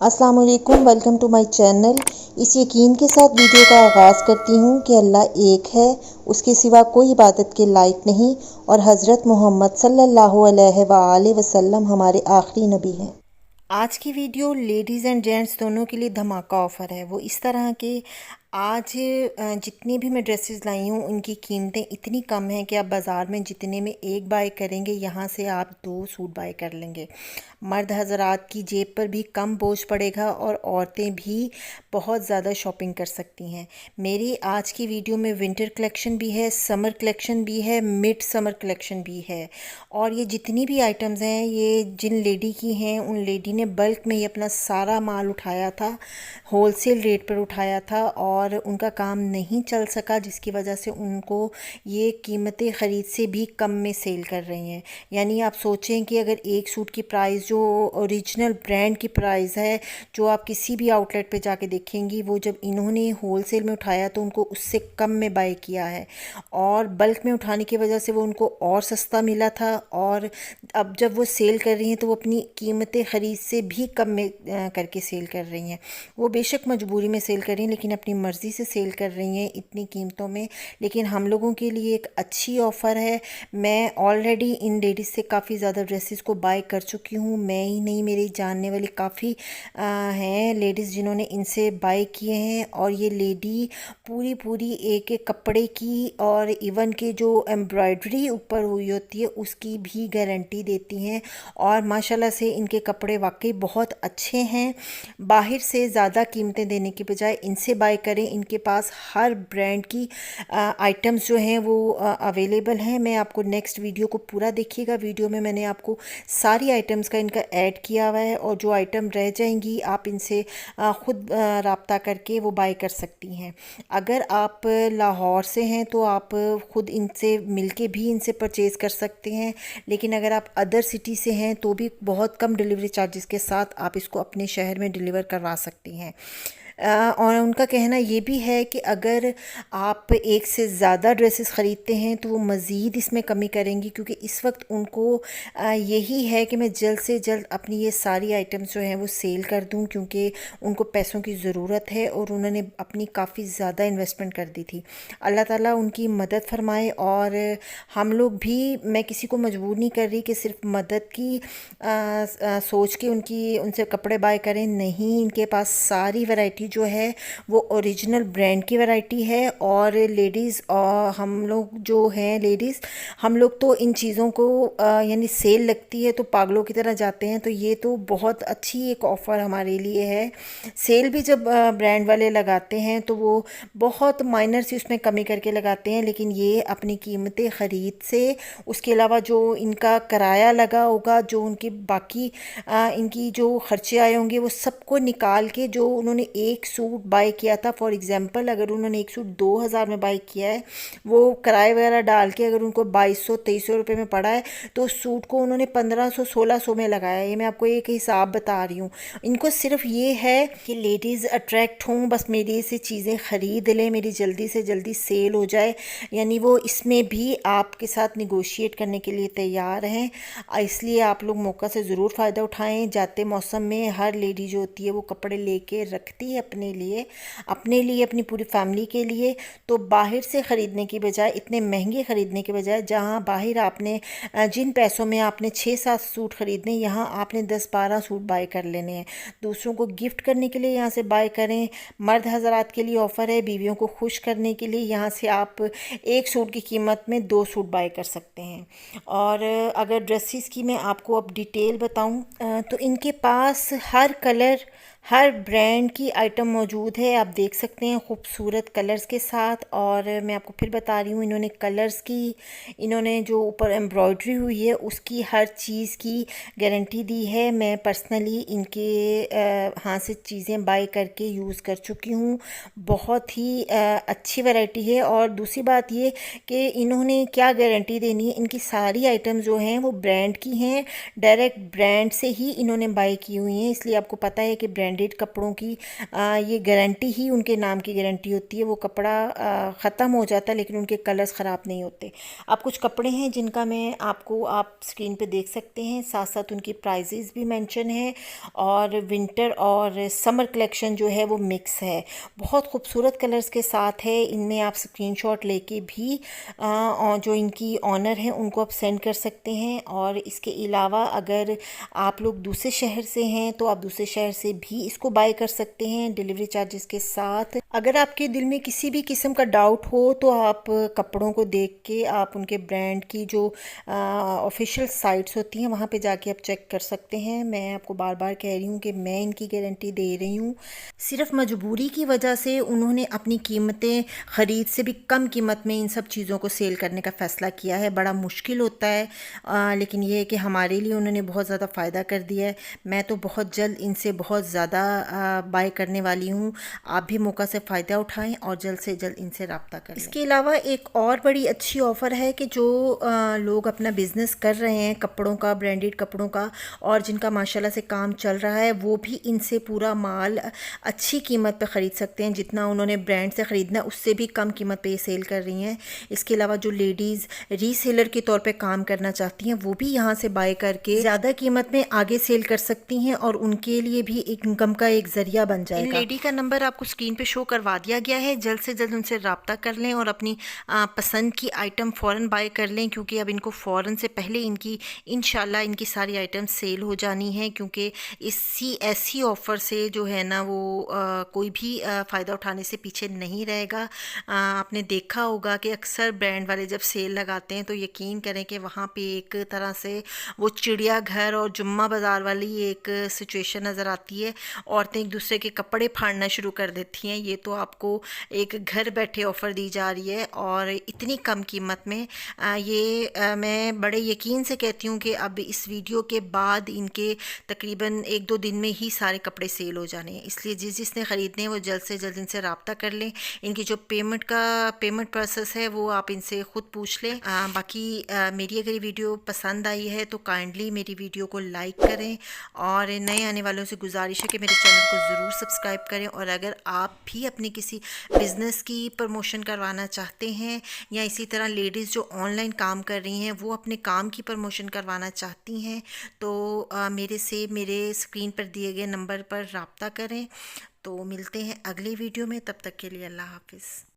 अस्सलाम वालेकुम, welcome to my channel. इस यकीन के साथ वीडियो का आगाज़ करती हूँ कि अल्लाह एक है, उसके सिवा कोई इबादत के लायक नहीं और हज़रत मोहम्मद सल्लल्लाहु अलैहि वसल्लम हमारे आखिरी नबी हैं। आज की वीडियो लेडीज़ एंड जेंट्स दोनों के लिए धमाका ऑफ़र है। वो इस तरह के आज जितनी भी मैं ड्रेसेस लाई हूँ उनकी कीमतें इतनी कम हैं कि आप बाज़ार में जितने में एक बाय करेंगे यहाँ से आप 2 सूट बाय कर लेंगे। मर्द हज़रात की जेब पर भी कम बोझ पड़ेगा और औरतें भी बहुत ज़्यादा शॉपिंग कर सकती हैं। मेरी आज की वीडियो में विंटर कलेक्शन भी है, समर कलेक्शन भी है, मिड समर कलेक्शन भी है। और ये जितनी भी आइटम्स हैं ये जिन लेडी की हैं, उन लेडी ने बल्क में ही अपना सारा माल उठाया था, होलसेल रेट पर उठाया था और उनका काम नहीं चल सका, जिसकी वजह से उनको ये कीमतें ख़रीद से भी कम में सेल कर रही हैं। यानी आप सोचें कि अगर एक सूट की प्राइस जो ओरिजिनल ब्रांड की प्राइस है, जो आप किसी भी आउटलेट पे जाके देखेंगी, वो जब इन्होंने होलसेल में उठाया तो उनको उससे कम में बाय किया है और बल्क में उठाने की वजह से वो उनको और सस्ता मिला था। और अब जब वो सेल कर रही हैं तो वो अपनी कीमतें ख़रीद से भी कम में करके सेल कर रही हैं। वो बेशक मजबूरी में सेल कर रही हैं लेकिन अपनी मर्ज़ी से सेल कर रही हैं इतनी कीमतों में। लेकिन हम लोगों के लिए एक अच्छी ऑफ़र है। मैं ऑलरेडी इन लेडीज़ से काफ़ी ज़्यादा ड्रेसेस को बाय कर चुकी हूँ। मैं ही नहीं, मेरी जानने वाली काफ़ी हैं लेडीज़ जिन्होंने इनसे बाय किए हैं। और ये लेडी पूरी पूरी एक एक कपड़े की और इवन के जो एम्ब्रॉयडरी ऊपर हुई होती है उसकी भी गारंटी देती हैं। और माशाल्लाह से इनके कपड़े वाकई बहुत अच्छे हैं। बाहर से ज़्यादा कीमतें देने की बजाय इनसे बाय करें। इनके पास हर ब्रांड की आइटम्स जो हैं वो अवेलेबल हैं। मैं आपको नेक्स्ट वीडियो को पूरा देखिएगा। वीडियो में मैंने आपको सारी आइटम्स का इनका ऐड किया हुआ है और जो आइटम रह जाएंगी आप इनसे ख़ुद राब्ता करके वो बाय कर सकती हैं। अगर आप लाहौर से हैं तो आप ख़ुद इनसे मिलके भी इनसे परचेज़ कर सकते हैं। लेकिन अगर आप अदर सिटी से हैं तो भी बहुत कम डिलीवरी चार्जेस के साथ आप इसको अपने शहर में डिलीवर करवा सकती हैं। और उनका कहना ये भी है कि अगर आप एक से ज़्यादा ड्रेसेस ख़रीदते हैं तो वो मज़ीद इसमें कमी करेंगी, क्योंकि इस वक्त उनको यही है कि मैं जल्द से जल्द अपनी ये सारी आइटम्स जो हैं वो सेल कर दूं, क्योंकि उनको पैसों की ज़रूरत है और उन्होंने अपनी काफ़ी ज़्यादा इन्वेस्टमेंट कर दी थी। अल्लाह ताला उनकी मदद फरमाए। और हम लोग भी, मैं किसी को मजबूर नहीं कर रही कि सिर्फ मदद की सोच के उनसे कपड़े बाय करें। नहीं, इनके पास सारी वैरायटी जो है वो ओरिजिनल ब्रांड की वैरायटी है। और लेडीज़ और हम लोग जो हैं लेडीज़, हम लोग तो इन चीज़ों को यानी सेल लगती है तो पागलों की तरह जाते हैं। तो ये तो बहुत अच्छी एक ऑफ़र हमारे लिए है। सेल भी जब ब्रांड वाले लगाते हैं तो वो बहुत माइनर सी उसमें कमी करके लगाते हैं, लेकिन ये अपनी कीमतें ख़रीद से, उसके अलावा जो इनका किराया लगा होगा, जो उनकी बाकी इनकी जो खर्चे आए होंगे, वो सबको निकाल के जो उन्होंने एक सूट बाय किया था, फॉर एग्जांपल अगर उन्होंने एक सूट 2000 में बाय किया है, वो किराए वगैरह डाल के अगर उनको 2200-2300 रुपये में पड़ा है तो उस सूट को उन्होंने 1500-1600 में लगाया। ये मैं आपको एक हिसाब बता रही हूँ। इनको सिर्फ ये है कि लेडीज़ अट्रैक्ट हों, बस मेरी से चीज़ें ख़रीद लें, मेरी जल्दी से जल्दी सेल हो जाए। यानी वो इसमें भी आपके साथ निगोशिएट करने के लिए तैयार हैं। इसलिए आप लोग मौका से ज़रूर फ़ायदा उठाएं। जाते मौसम में हर लेडी जो होती है वो कपड़े लेके रखती है अपने लिए, अपनी पूरी फैमिली के लिए। तो बाहर से ख़रीदने की बजाय, इतने महंगे ख़रीदने के बजाय, जहाँ बाहर आपने जिन पैसों में आपने 6-7 सूट ख़रीदने, यहाँ आपने 10-12 सूट बाय कर लेने हैं। दूसरों को गिफ्ट करने के लिए यहाँ से बाय करें। मर्द हज़रात के लिए ऑफ़र है, बीवियों को खुश करने के लिए यहाँ से आप एक सूट की कीमत में 2 सूट बाय कर सकते हैं। और अगर ड्रेसेस की मैं आपको अब डिटेल बताऊं तो इनके पास हर कलर, हर ब्रांड की आइटम मौजूद है। आप देख सकते हैं खूबसूरत कलर्स के साथ। और मैं आपको फिर बता रही हूँ, इन्होंने कलर्स की, इन्होंने जो ऊपर एम्ब्रॉयडरी हुई है उसकी हर चीज़ की गारंटी दी है। मैं पर्सनली इनके हाथ से चीज़ें बाय करके यूज़ कर चुकी हूँ। बहुत ही अच्छी वैरायटी है। और दूसरी बात ये कि इन्होंने क्या गारंटी देनी है, इनकी सारी आइटम जो हैं वो ब्रांड की हैं, डायरेक्ट ब्रांड से ही इन्होंने बाय की हुई हैं। इसलिए आपको पता है कि ब्रांड ब्रांडेड कपड़ों की ये गारंटी ही उनके नाम की गारंटी होती है। वो कपड़ा ख़त्म हो जाता है लेकिन उनके कलर्स ख़राब नहीं होते। अब कुछ कपड़े हैं जिनका मैं आपको आप स्क्रीन पे देख सकते हैं, साथ साथ उनकी प्राइजेज़ भी मेंशन है और विंटर और समर कलेक्शन जो है वो मिक्स है। बहुत खूबसूरत कलर्स के साथ है। इनमें आप स्क्रीनशॉट लेके भी और जो इनकी ऑनर हैं उनको आप सेंड कर सकते हैं। और इसके अलावा अगर आप लोग दूसरे शहर से हैं तो आप दूसरे शहर से भी इसको बाय कर सकते हैं डिलीवरी चार्जेस के साथ। अगर आपके दिल में किसी भी किस्म का डाउट हो तो आप कपड़ों को देख के आप उनके ब्रांड की जो ऑफिशियल साइट्स होती हैं वहाँ पे जाके आप चेक कर सकते हैं। मैं आपको बार बार कह रही हूँ कि मैं इनकी गारंटी दे रही हूँ। सिर्फ मजबूरी की वजह से उन्होंने अपनी कीमतें ख़रीद से भी कम कीमत में इन सब चीज़ों को सेल करने का फ़ैसला किया है। बड़ा मुश्किल होता है लेकिन ये है कि हमारे लिए उन्होंने बहुत ज़्यादा फ़ायदा कर दिया है। मैं तो बहुत जल्द इनसे बहुत ज़्यादा बाय करने वाली हूँ। आप भी मौका से फ़ायदा उठाएं और जल्द से जल्द इनसे रब्ता करें। इसके अलावा एक और बड़ी अच्छी ऑफ़र है कि जो लोग अपना बिज़नेस कर रहे हैं कपड़ों का, ब्रांडेड कपड़ों का, और जिनका माशाल्लाह से काम चल रहा है, वो भी इनसे पूरा माल अच्छी कीमत पे ख़रीद सकते हैं। जितना उन्होंने ब्रांड से ख़रीदना उससे भी कम कीमत पे ये सेल कर रही हैं। इसके अलावा जो लेडीज़ रीसेलर के तौर पे काम करना चाहती हैं वो भी यहाँ से बाय करके ज़्यादा कीमत में आगे सेल कर सकती हैं और उनके लिए भी एक इनकम का एक ज़रिया बन जाएगा। इन लेडी का नंबर आपको स्क्रीन पे शो करवा दिया गया है। जल्द से जल्द उनसे रब्ता कर लें और अपनी पसंद की आइटम फ़ौरन बाय कर लें, क्योंकि अब इनको फ़ौरन से पहले इनकी इंशाल्लाह इनकी सारी आइटम सेल हो जानी है। क्योंकि इसी ऐसी ऑफ़र से जो है ना वो कोई भी फ़ायदा उठाने से पीछे नहीं रहेगा। आपने देखा होगा कि अक्सर ब्रांड वाले जब सेल लगाते हैं तो यकीन करें कि वहाँ पे एक तरह से वो चिड़ियाघर और जुम्मा बाज़ार वाली एक सिचुएशन नज़र आती है। औरतें एक दूसरे के कपड़े फाड़ना शुरू कर देती हैं। ये तो आपको एक घर बैठे ऑफ़र दी जा रही है और इतनी कम कीमत में। मैं बड़े यकीन से कहती हूँ कि अब इस वीडियो के बाद इनके तकरीबन 1-2 दिन में ही सारे कपड़े सेल हो जाने हैं। इसलिए जिसने ख़रीदने हैं वो जल्द से जल्द इनसे रब्ता कर लें। इनकी जो पेमेंट प्रोसेस है वो आप इनसे ख़ुद पूछ लें। बाकी मेरी अगर ये वीडियो पसंद आई है तो काइंडली मेरी वीडियो को लाइक करें और नए आने वालों से गुजारिश है कि मेरे चैनल को ज़रूर सब्सक्राइब करें। और अगर आप भी अपनी किसी बिज़नेस की प्रमोशन करवाना चाहते हैं या इसी तरह लेडीज़ जो ऑनलाइन काम कर रही हैं वो अपने काम की प्रमोशन करवाना चाहती हैं तो मेरे स्क्रीन पर दिए गए नंबर पर रब्ता करें। तो मिलते हैं अगली वीडियो में, तब तक के लिए अल्लाह हाफ़िज़।